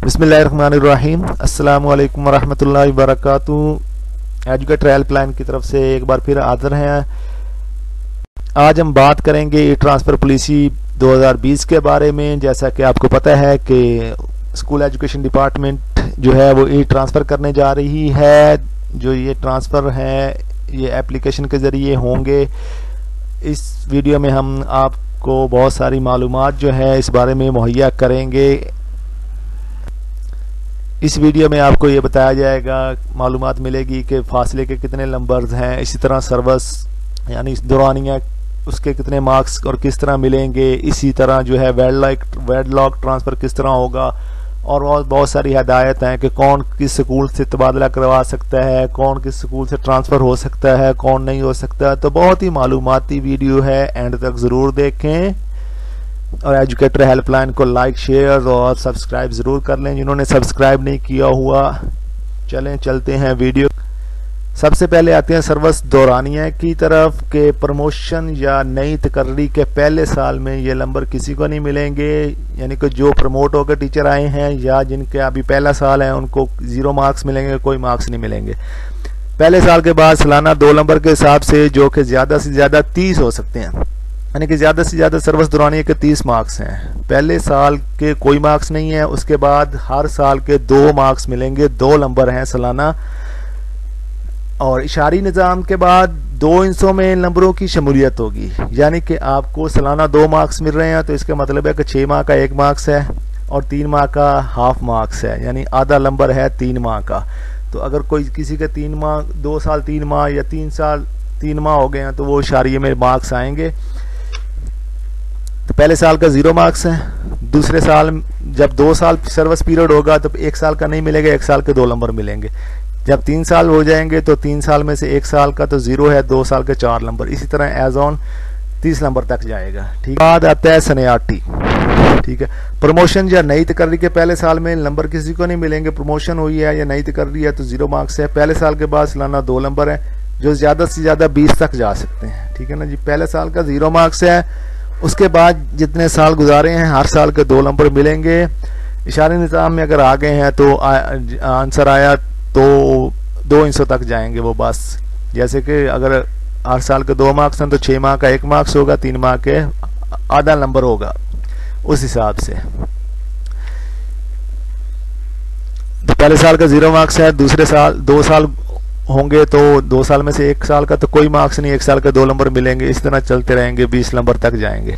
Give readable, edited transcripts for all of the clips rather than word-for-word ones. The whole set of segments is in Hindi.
बिस्मिल्लाहिर्रहमानिर्रहीम। अस्सलामु अलैकुम वरहमतुल्लाहि वबरकातुहू। एजुकेट ट्रायल प्लान की तरफ से एक बार फिर हाजिर हैं। आज हम बात करेंगे ई ट्रांसफ़र पॉलिसी 2020 के बारे में। जैसा कि आपको पता है कि स्कूल एजुकेशन डिपार्टमेंट जो है वो ई ट्रांसफ़र करने जा रही है। जो ये ट्रांसफ़र है ये एप्लीकेशन के ज़रिए होंगे। इस वीडियो में हम आपको बहुत सारी मालूमात जो है इस बारे में मुहैया करेंगे। इस वीडियो में आपको ये बताया जाएगा, मालूमात मिलेगी कि फासले के कितने नंबर्स हैं, इसी तरह सर्विस यानी दौरानिया उसके कितने मार्क्स और किस तरह मिलेंगे, इसी तरह जो है वेडलॉक ट्रांसफ़र किस तरह होगा, और बहुत सारी हदायत हैं कि कौन किस स्कूल से तबादला करवा सकता है, कौन किस स्कूल से ट्रांसफ़र हो सकता है, कौन नहीं हो सकता। तो बहुत ही मालूमाती वीडियो है, एंड तक ज़रूर देखें और एजुकेटर हेल्पलाइन को लाइक शेयर और सब्सक्राइब ज़रूर कर लें जिन्होंने सब्सक्राइब नहीं किया हुआ। चलते हैं वीडियो। सबसे पहले आते हैं सर्विस दौरानिया की तरफ के प्रमोशन या नई तकर्री के पहले साल में ये नंबर किसी को नहीं मिलेंगे। यानी कि जो प्रमोट होकर टीचर आए हैं या जिनके अभी पहला साल है उनको 0 मार्क्स मिलेंगे, कोई मार्क्स नहीं मिलेंगे। पहले साल के बाद सालाना 2 नंबर के हिसाब से जो कि ज़्यादा से ज़्यादा 30 हो सकते हैं, यानी कि ज़्यादा से ज़्यादा सर्विस दौरानिया के 30 मार्क्स हैं। पहले साल के कोई मार्क्स नहीं है, उसके बाद हर साल के 2 मार्क्स मिलेंगे, 2 नंबर हैं सालाना। और इशारी निज़ाम के बाद 2 हिस्सों में नंबरों की शमूलियत होगी, यानी कि आपको सालाना 2 मार्क्स मिल रहे हैं तो इसका मतलब है कि 6 माह का 1 मार्क्स है और 3 माह का हाफ मार्क्स है, यानी आधा नंबर है 3 माह का। तो अगर कोई किसी के 3 माह 2 साल 3 माह या 3 साल 3 माह हो गए हैं तो वो इशारिये में मार्क्स आएंगे। तो पहले साल का 0 मार्क्स है, दूसरे साल जब 2 साल सर्विस पीरियड होगा तो 1 साल का नहीं मिलेगा, 1 साल के 2 नंबर मिलेंगे। जब 3 साल हो जाएंगे तो 3 साल में से 1 साल का तो 0 है, 2 साल के 4 नंबर, इसी तरह एज ऑन 30 नंबर तक जाएगा। ठीक, बाद आता है सनियाटी। ठीक है, प्रमोशन या नई तकर्री के पहले साल में नंबर किसी को नहीं मिलेंगे। प्रमोशन हुई है या नई तकर्री है तो 0 मार्क्स है। पहले साल के बाद सालाना 2 नंबर है जो ज़्यादा से ज़्यादा 20 तक जा सकते हैं। ठीक है ना जी, पहले साल का 0 मार्क्स है, उसके बाद जितने साल गुजारे हैं हर साल के 2 नंबर मिलेंगे। इशारे निज़ाम में अगर आ गए हैं तो आंसर आया तो 2 हिस्सों तक जाएंगे वो बस। जैसे कि अगर हर साल के 2 मार्क्स हैं तो 6 माह का 1 मार्क्स होगा, 3 माह के आधा नंबर होगा उस हिसाब से। तो पहले साल का 0 मार्क्स है, दूसरे साल 2 साल होंगे तो 2 साल में से 1 साल का तो कोई मार्क्स नहीं, 1 साल के 2 नंबर मिलेंगे। इस तरह चलते रहेंगे, 20 नंबर तक जाएंगे।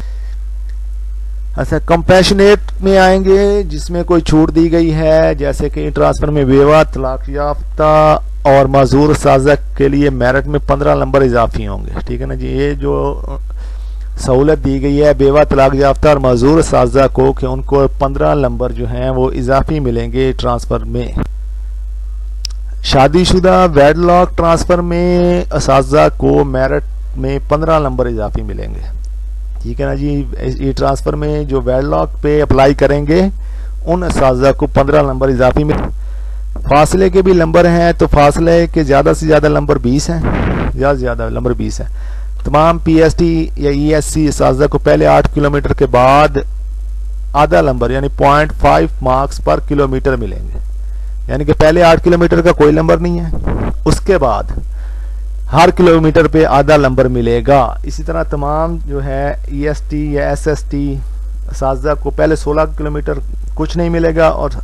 अच्छा, कंपैशनेट में आएंगे जिसमें कोई छूट दी गई है, जैसे कि ट्रांसफर में बेवा, तलाक याफ्ता और माजूर साजक के लिए मेरिट में 15 नंबर इजाफी होंगे। ठीक है ना जी, ये जो सहूलत दी गई है बेवा, तलाक याफ्ता और माजूर साजा को कि उनको 15 नंबर जो हैं वो इजाफी मिलेंगे ट्रांसफर में। शादीशुदा वेडलॉक ट्रांसफर में असाजा को मेरिट में 15 नंबर इजाफी मिलेंगे। ठीक है ना जी, ये ट्रांसफर में जो वेडलॉक पे अप्लाई करेंगे उन असाजा को 15 नंबर इजाफी मिले। फासले के भी नंबर हैं, तो फासले के ज़्यादा से ज़्यादा नंबर 20 हैं, ज़्यादा से ज़्यादा नंबर 20 हैं। तमाम पीएसटी या ईएससी असाजा को पहले 8 किलोमीटर के बाद आधा नंबर यानी 0.5 मार्क्स पर किलोमीटर मिलेंगे, यानी कि पहले 8 किलोमीटर का कोई नंबर नहीं है, उसके बाद हर किलोमीटर पे आधा नंबर मिलेगा। इसी तरह तमाम जो है ईएसटी या एसएसटी असाजा को पहले 16 किलोमीटर कुछ नहीं मिलेगा और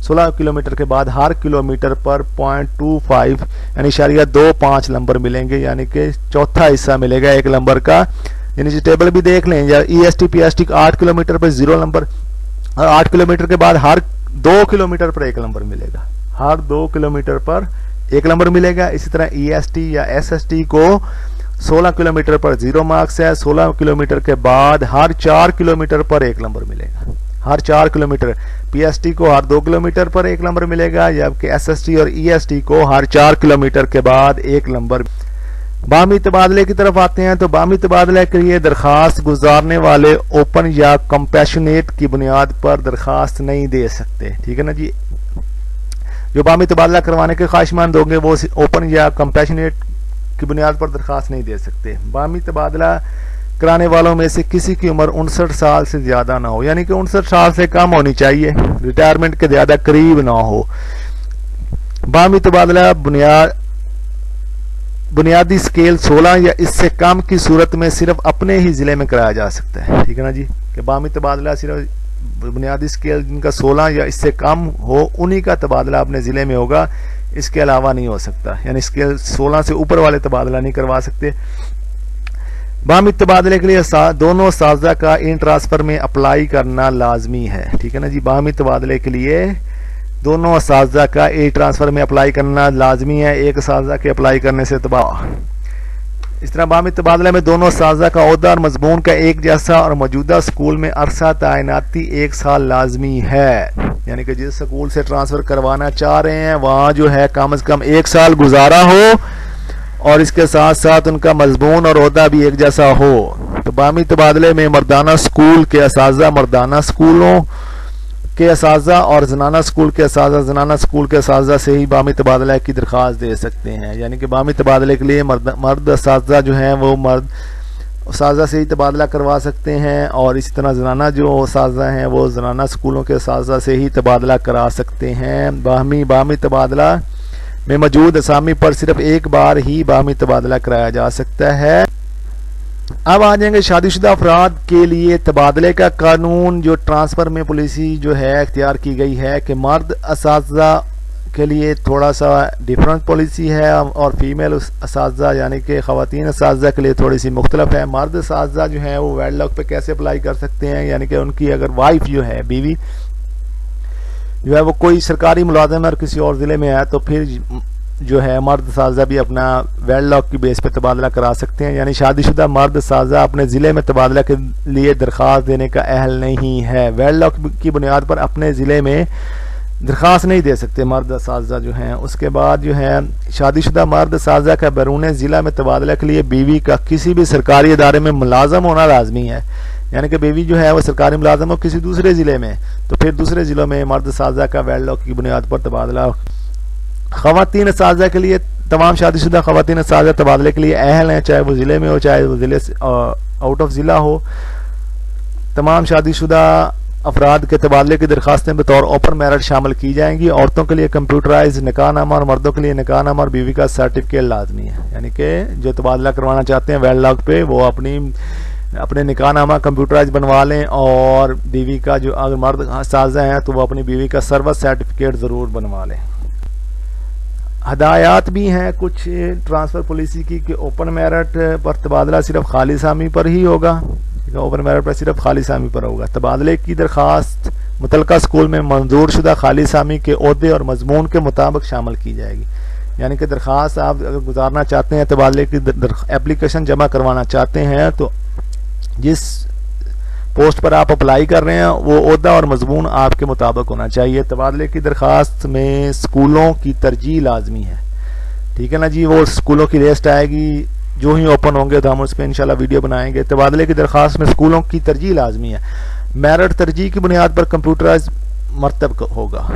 16 किलोमीटर के बाद हर किलोमीटर पर 0.25 यानी इशारिया 2.5 नंबर मिलेंगे, यानी कि चौथा हिस्सा मिलेगा 1 नंबर का। यानी टेबल भी देख लें, या ईएसटी पीएसटी 8 किलोमीटर पर 0 नंबर और 8 किलोमीटर के बाद हर 2 किलोमीटर पर 1 नंबर मिलेगा, हर 2 किलोमीटर पर 1 नंबर मिलेगा। इसी तरह ईएसटी या एसएसटी को 16 किलोमीटर पर 0 मार्क्स है, 16 किलोमीटर के बाद हर 4 किलोमीटर पर 1 नंबर मिलेगा, हर 4 किलोमीटर। पीएसटी को हर 2 किलोमीटर पर 1 नंबर मिलेगा, जबकि एसएसटी और ईएसटी को हर 4 किलोमीटर के बाद 1 नंबर। बामी तबादले की तरफ आते हैं, तो बामी तबादले के लिए दरखास्त गुजारने वाले ओपन या कंपैशनेट की बुनियाद पर दरखास्त नहीं दे सकते। ठीक है ना जी, जो बामी तबादला करवाने के ख्वाहिशमंद होंगे वो ओपन या कंपैशनेट की बुनियाद पर दरखास्त नहीं दे सकते। बामी तबादला कराने वालों में से किसी की उम्र 59 साल से ज्यादा ना हो, यानी कि 59 साल से कम होनी चाहिए, रिटायरमेंट के ज्यादा करीब ना हो। बाहमी तबादला बुनियादी स्केल 16 या इससे कम की सूरत में सिर्फ अपने ही जिले में कराया जा सकता है। ठीक है ना जी, कि बाहमी तबादला सिर्फ बुनियादी स्केल जिनका 16 या इससे कम हो उन्हीं का तबादला अपने जिले में होगा, इसके अलावा नहीं हो सकता, यानी स्केल 16 से ऊपर वाले तबादला नहीं करवा सकते। बाहमी तबादले के लिए दोनों असातिज़ा का इन ट्रांसफर में अप्लाई करना लाजमी है। ठीक है ना जी, बाहमी तबादले के लिए दोनों असातिज़ा का ए ट्रांसफर में अप्लाई करना लाजमी है, एक असातिज़ा के अप्लाई करने से तबाह। इस तरह बाहमी तबादले में दोनों असातिज़ा का ओहदा और मजमून का एक जैसा और मौजूदा स्कूल में अरसा तैनाती 1 साल लाजमी है, यानी कि जिस स्कूल से ट्रांसफर करवाना चाह रहे हैं वहां जो है कम से कम 1 साल गुजारा हो और इसके साथ साथ उनका मजमून और ओहदा भी एक जैसा हो। तो बाहमी तबादले में मर्दाना स्कूल के असातिज़ा मर्दाना स्कूलों के असातिज़ा और जनाना स्कूल के असातिज़ा जनाना स्कूल के असातिज़ा से ही बाहमी तबादला की दरख्वास्त दे सकते हैं, यानी कि बाहमी तबादले के लिए मर्द असातिज़ा जो हैं वो मर्द असातिज़ा से ही तबादला करवा सकते हैं और इसी तरह जनाना जो असातिज़ा हैं वो जनाना स्कूलों के असातिज़ा से ही तबादला करा सकते हैं। बाहमी तबादला में मौजूद असामी पर सिर्फ एक बार ही बाहमी तबादला कराया जा सकता है। अब आ जाएंगे शादीशुदा अफराद के लिए तबादले का कानून, जो ट्रांसफर में पॉलिसी जो है इख्तियार की गई है कि मर्द असातिज़ा के लिए थोड़ा सा डिफरेंट पॉलिसी है और फीमेल असातिज़ा यानी कि ख़वातीन असातिज़ा के लिए थोड़ी सी मुख्तलिफ है। मर्द असातिज़ा जो है वो वेडलॉक पे कैसे अप्लाई कर सकते हैं, यानी कि उनकी अगर वाइफ जो है बीवी जो है वो कोई सरकारी मुलाजिम और किसी और ज़िले में है तो फिर जो है मर्द असातिज़ा भी अपना वेडलॉक की बेस पे तबादला करा सकते हैं, यानी शादीशुदा मर्द असातिज़ा अपने ज़िले में तबादला के लिए दरख्वास्त देने का अहल नहीं है। वेडलॉक की बुनियाद पर अपने ज़िले में दरख्वास्त नहीं दे सकते मर्द असातिज़ा जो हैं। उसके बाद जो है शादीशुदा मर्द असातिज़ा का बैरून ज़िला में तबादला के लिए बीवी का किसी भी सरकारी इदारे में मुलाजम होना लाजमी है, यानी कि बीवी जो है वो सरकारी मुलाजम हो किसी दूसरे ज़िले में तो फिर दूसरे ज़िलों में मर्द असातिज़ा का वेडलॉक की बुनियाद पर तबादला। ख़वातीन असातिज़ा के लिए तमाम शादीशुदा ख़वातीन असातिज़ा तबादले के लिए अहल हैं, चाहे वो ज़िले में हो चाहे वो ज़िले से आउट ऑफ ज़िला हो। तमाम शादीशुदा अफराद के तबादले की दरखास्तें बतौर ओपन मेरिट शामिल की जाएंगी। औरतों के लिए कंप्यूटराइज निकाहनामा और मर्दों के लिए निकाहनामा और बीवी का सर्टिफिकेट लाजमी है, यानी कि जो तबादला करवाना चाहते हैं वेडलॉक पे वो अपने निकाहनामा कंप्यूटराइज बनवा लें और बीवी का जो अगर मर्द असातिज़ा हैं तो वो अपनी बीवी का सर्विस सर्टिफिकेट ज़रूर बनवा लें। हदायत भी हैं कुछ ट्रांसफ़र पॉलिसी की कि ओपन मेरिट पर तबादला सिर्फ खाली सामी पर ही होगा, ओपन मेरिट पर सिर्फ खाली सामी पर होगा। तबादले की दरख्वास्त मुतलका स्कूल में मंजूर शुदा खाली सामी के ओहदे और मजमून के मुताबिक शामिल की जाएगी, यानी कि दरख्वास्त आप अगर गुजारना चाहते हैं तबादले की एप्लीकेशन जमा करवाना चाहते हैं तो जिस पोस्ट पर आप अप्लाई कर रहे हैं वो ओहदा और मजमून आपके मुताबिक होना चाहिए। तबादले की दरख्वास्त में स्कूलों की तरजीह लाजमी है। ठीक है ना जी, वो स्कूलों की लिस्ट आएगी जो ही ओपन होंगे तो हम उस पर इंशाल्लाह वीडियो बनाएंगे। तबादले की दरख्वास्त में स्कूलों की तरजीह लाजमी है। मेरिट तरजीह की बुनियाद पर कंप्यूटराइज मरतब होगा।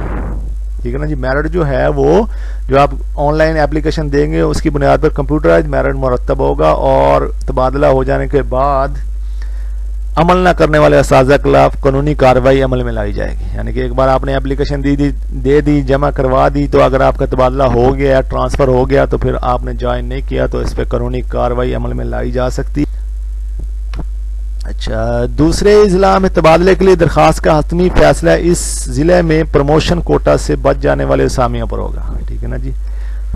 ठीक है ना जी, मेरिट जो है वो जो आप ऑनलाइन एप्लीकेशन देंगे उसकी बुनियाद पर कंप्यूटराइज मेरिट मरतब होगा और तबादला हो जाने के बाद अमल न करने वाले असातिज़ा के खिलाफ कानूनी कार्रवाई अमल में लाई जाएगी, यानी कि एक बार आपने एप्लीकेशन दे दी जमा करवा दी तो अगर आपका तबादला हो गया ट्रांसफ़र हो गया तो फिर आपने ज्वाइन नहीं किया तो इस पर कानूनी कार्रवाई अमल में लाई जा सकती। अच्छा, दूसरे ज़िला में तबादले के लिए दरख्वास्त का हतमी फैसला इस ज़िले में प्रमोशन कोटा से बच जाने वाले असामियों पर होगा। ठीक है ना जी,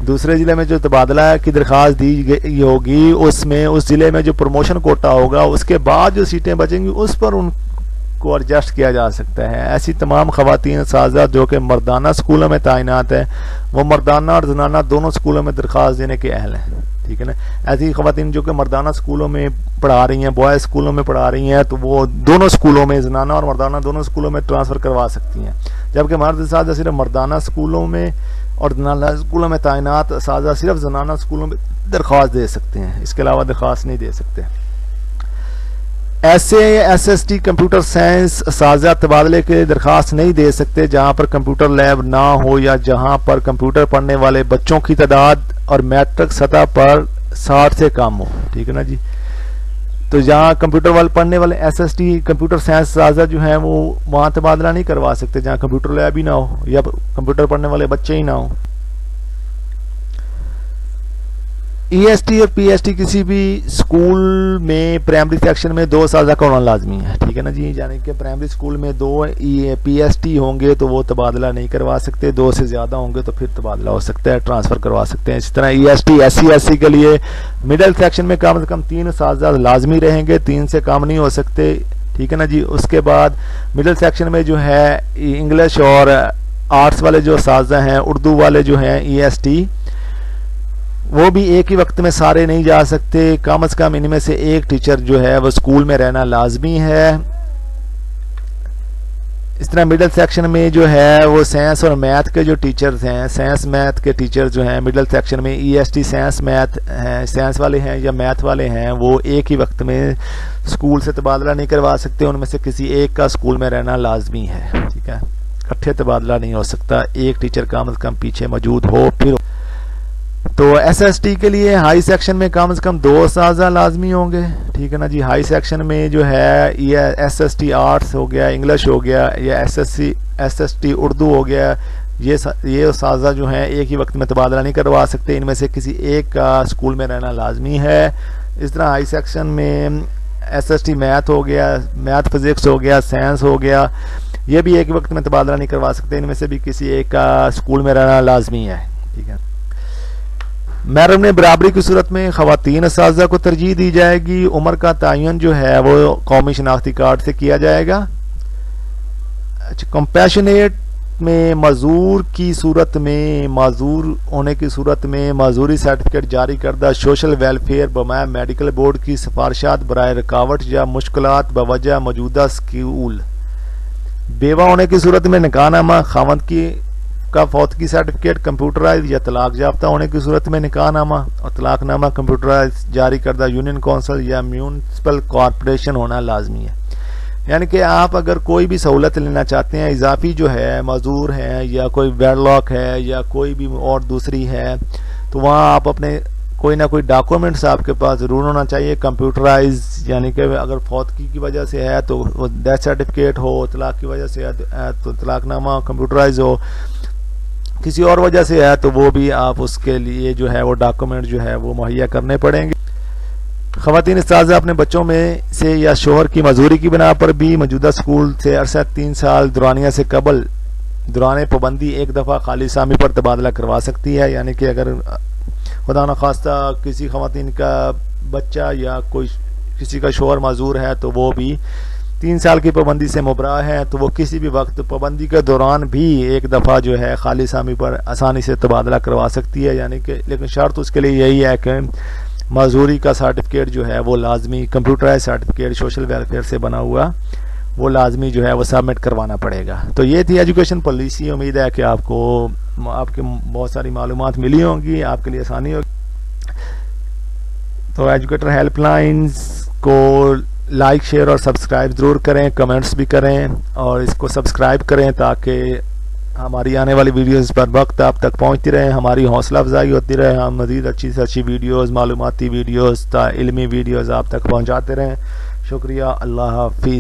दूसरे ज़िले में जो तबादला की दरख्वास्त दी गई होगी उसमें उस ज़िले में जो प्रमोशन कोटा होगा उसके बाद जो सीटें बचेंगी उस पर उनको एडजस्ट किया जा सकता है। ऐसी तमाम ख़वातीन असातिज़ा जो कि मर्दाना स्कूलों में तैनात है वो मर्दाना और जनाना दोनों स्कूलों में दरख्वास्त देने के अहल हैं। ठीक है ना, ऐसी ख़वातीन जो कि मर्दाना स्कूलों में पढ़ा रही हैं बॉयज़ स्कूलों में पढ़ा रही हैं तो वो दोनों स्कूलों में जनाना और मर्दाना दोनों स्कूलों में ट्रांसफ़र करवा सकती हैं, जबकि मर्द असातिज़ा सिर्फ मर्दाना स्कूलों में और जनाना स्कूलों में तैनात असातिज़ा सिर्फ जनाना स्कूलों में दरख्वास्त दे सकते हैं, इसके अलावा दरख्वास्त नहीं दे सकते। ऐसे SST कंप्यूटर साइंस असातिज़ा तबादले के लिए दरख्वास्त नहीं दे सकते जहां पर कंप्यूटर लैब ना हो या जहां पर कंप्यूटर पढ़ने वाले बच्चों की तादाद और मैट्रिक सतह पर 60 से कम हो। ठीक है ना जी, तो जहाँ कंप्यूटर वाले पढ़ने वाले SST कंप्यूटर साइंस साजा जो हैं वो वहाँ तबादला नहीं करवा सकते जहाँ कंप्यूटर लैब ही ना हो या कंप्यूटर पढ़ने वाले बच्चे ही ना हो। EST और PST किसी भी स्कूल में प्राइमरी सेक्शन में 2 साल का होना लाजमी है, ठीक है ना जी। यानी कि प्राइमरी स्कूल में 2 PST होंगे तो वो तबादला नहीं करवा सकते, 2 से ज़्यादा होंगे तो फिर तबादला हो सकता है, ट्रांसफ़र करवा सकते हैं। इसी तरह EST SC के लिए मिडिल सेक्शन में कम से कम 3 साल लाजमी रहेंगे, 3 से कम नहीं हो सकते, ठीक है ना जी। उसके बाद मिडिल सेक्शन में जो है इंग्लिश और आर्ट्स वाले जो साजा हैं, उर्दू वाले जो हैं EST, वो भी एक ही वक्त में सारे नहीं जा सकते, कम से कम इनमें से एक टीचर जो है वो स्कूल में रहना लाजमी है। इस तरह मिडिल सेक्शन में जो है वो साइंस और मैथ के जो टीचर्स हैं, साइंस मैथ के टीचर जो हैं मिडिल सेक्शन में EST साइंस मैथ हैं, साइंस वाले हैं या मैथ वाले हैं, वो एक ही वक्त में स्कूल से तबादला नहीं करवा सकते, उनमें से किसी एक का स्कूल में रहना लाजमी है, ठीक है। इकट्ठे तबादला नहीं हो सकता, एक टीचर कम से कम पीछे मौजूद हो। फिर तो SST के लिए हाई सेक्शन में कम से कम 2 साजा लाजमी होंगे, ठीक है ना जी। हाई सेक्शन में जो है ये SST आर्ट्स हो गया, इंग्लिश हो गया, या SST उर्दू हो गया, ये साजा जो हैं एक ही वक्त में तबादला नहीं करवा सकते, इनमें से किसी एक का स्कूल में रहना लाजमी है। इस तरह हाई सेक्शन में SST मैथ हो गया, मैथ फिजिक्स हो गया, साइंस हो गया, ये भी एक ही वक्त में तबादला नहीं करवा सकते, इनमें से भी किसी एक का स्कूल में रहना लाजमी है, ठीक है। मैरिज में बराबरी की सूरत में ख़वातीन साजा को तरजीह दी जाएगी। उम्र का तयन जो है वो कौमी शनाख्ती कार्ड से किया जाएगा। कंपैशनेट में मजूर की सूरत में, माजूर होने की सूरत में माजूरी सर्टिफिकेट जारी करदा सोशल वेलफेयर बमाए मेडिकल बोर्ड की सिफारिशात बराए रुकावट या मुश्किलात बवजह मौजूदा स्कूल। बेवा होने की सूरत में निकाहनामा, खावंद की का फौतगी सर्टिफिकेट कंप्यूटराइज या तलाक याफ्ता होने की सूरत में निकाहनामा और तलाकनामा कंप्यूटराइज जारी करदा यूनियन काउंसिल या म्यूनसिपल कॉरपोरेशन होना लाजमी है। यानी कि आप अगर कोई भी सहूलत लेना चाहते हैं, इजाफी जो है मजदूर है या कोई वेडलॉक है या कोई भी और दूसरी है, तो वहाँ आप अपने कोई ना कोई डॉक्यूमेंट्स आपके पास ज़रूर होना चाहिए कंप्यूटराइज। यानी कि अगर फौतगी की वजह से है तो डेथ सर्टिफिकेट हो, तलाक की वजह से है तो तलाकनामा कंप्यूटराइज हो, किसी और वजह से है तो वो भी आप उसके लिए जो है वो डॉक्यूमेंट जो है वो मुहैया करने पड़ेंगे। ख़वातीन इस्ताज़ा अपने बच्चों में से या शोहर की मजूरी की बिना पर भी मौजूदा स्कूल से अरसा 3 साल दुरानिया से कबल दौरान पाबंदी एक दफ़ा खाली सामी पर तबादला करवा सकती है। यानी कि अगर खुदा न खास्ता किसी ख़वातीन का बच्चा या कोई किसी का शोहर मजूर है तो वो भी 3 साल की पाबंदी से मुबरा है, तो वो किसी भी वक्त पाबंदी के दौरान भी एक दफ़ा जो है खाली सामी पर आसानी से तबादला करवा सकती है। यानी कि लेकिन शर्त उसके लिए यही है कि मजदूरी का सर्टिफिकेट जो है वो लाजमी, कंप्यूटराइज सर्टिफिकेट सोशल वेलफेयर से बना हुआ, वो लाजमी जो है वो सबमिट करवाना पड़ेगा। तो ये थी एजुकेशन पॉलिसी। उम्मीद है कि आपके बहुत सारी मालूमात मिली होंगी, आपके लिए आसानी होगी। तो एजुकेटर हेल्पलाइंस को लाइक शेयर और सब्सक्राइब ज़रूर करें, कमेंट्स भी करें और इसको सब्सक्राइब करें ताकि हमारी आने वाली वीडियोस पर वक्त आप तक पहुंचती रहे, हमारी हौसला अफजाई होती रहे, हम मज़ीद अच्छी से अच्छी वीडियोस, मालूमाती वीडियोस, इल्मी वीडियोस आप तक पहुंचाते रहें। शुक्रिया, अल्लाह हाफिज़।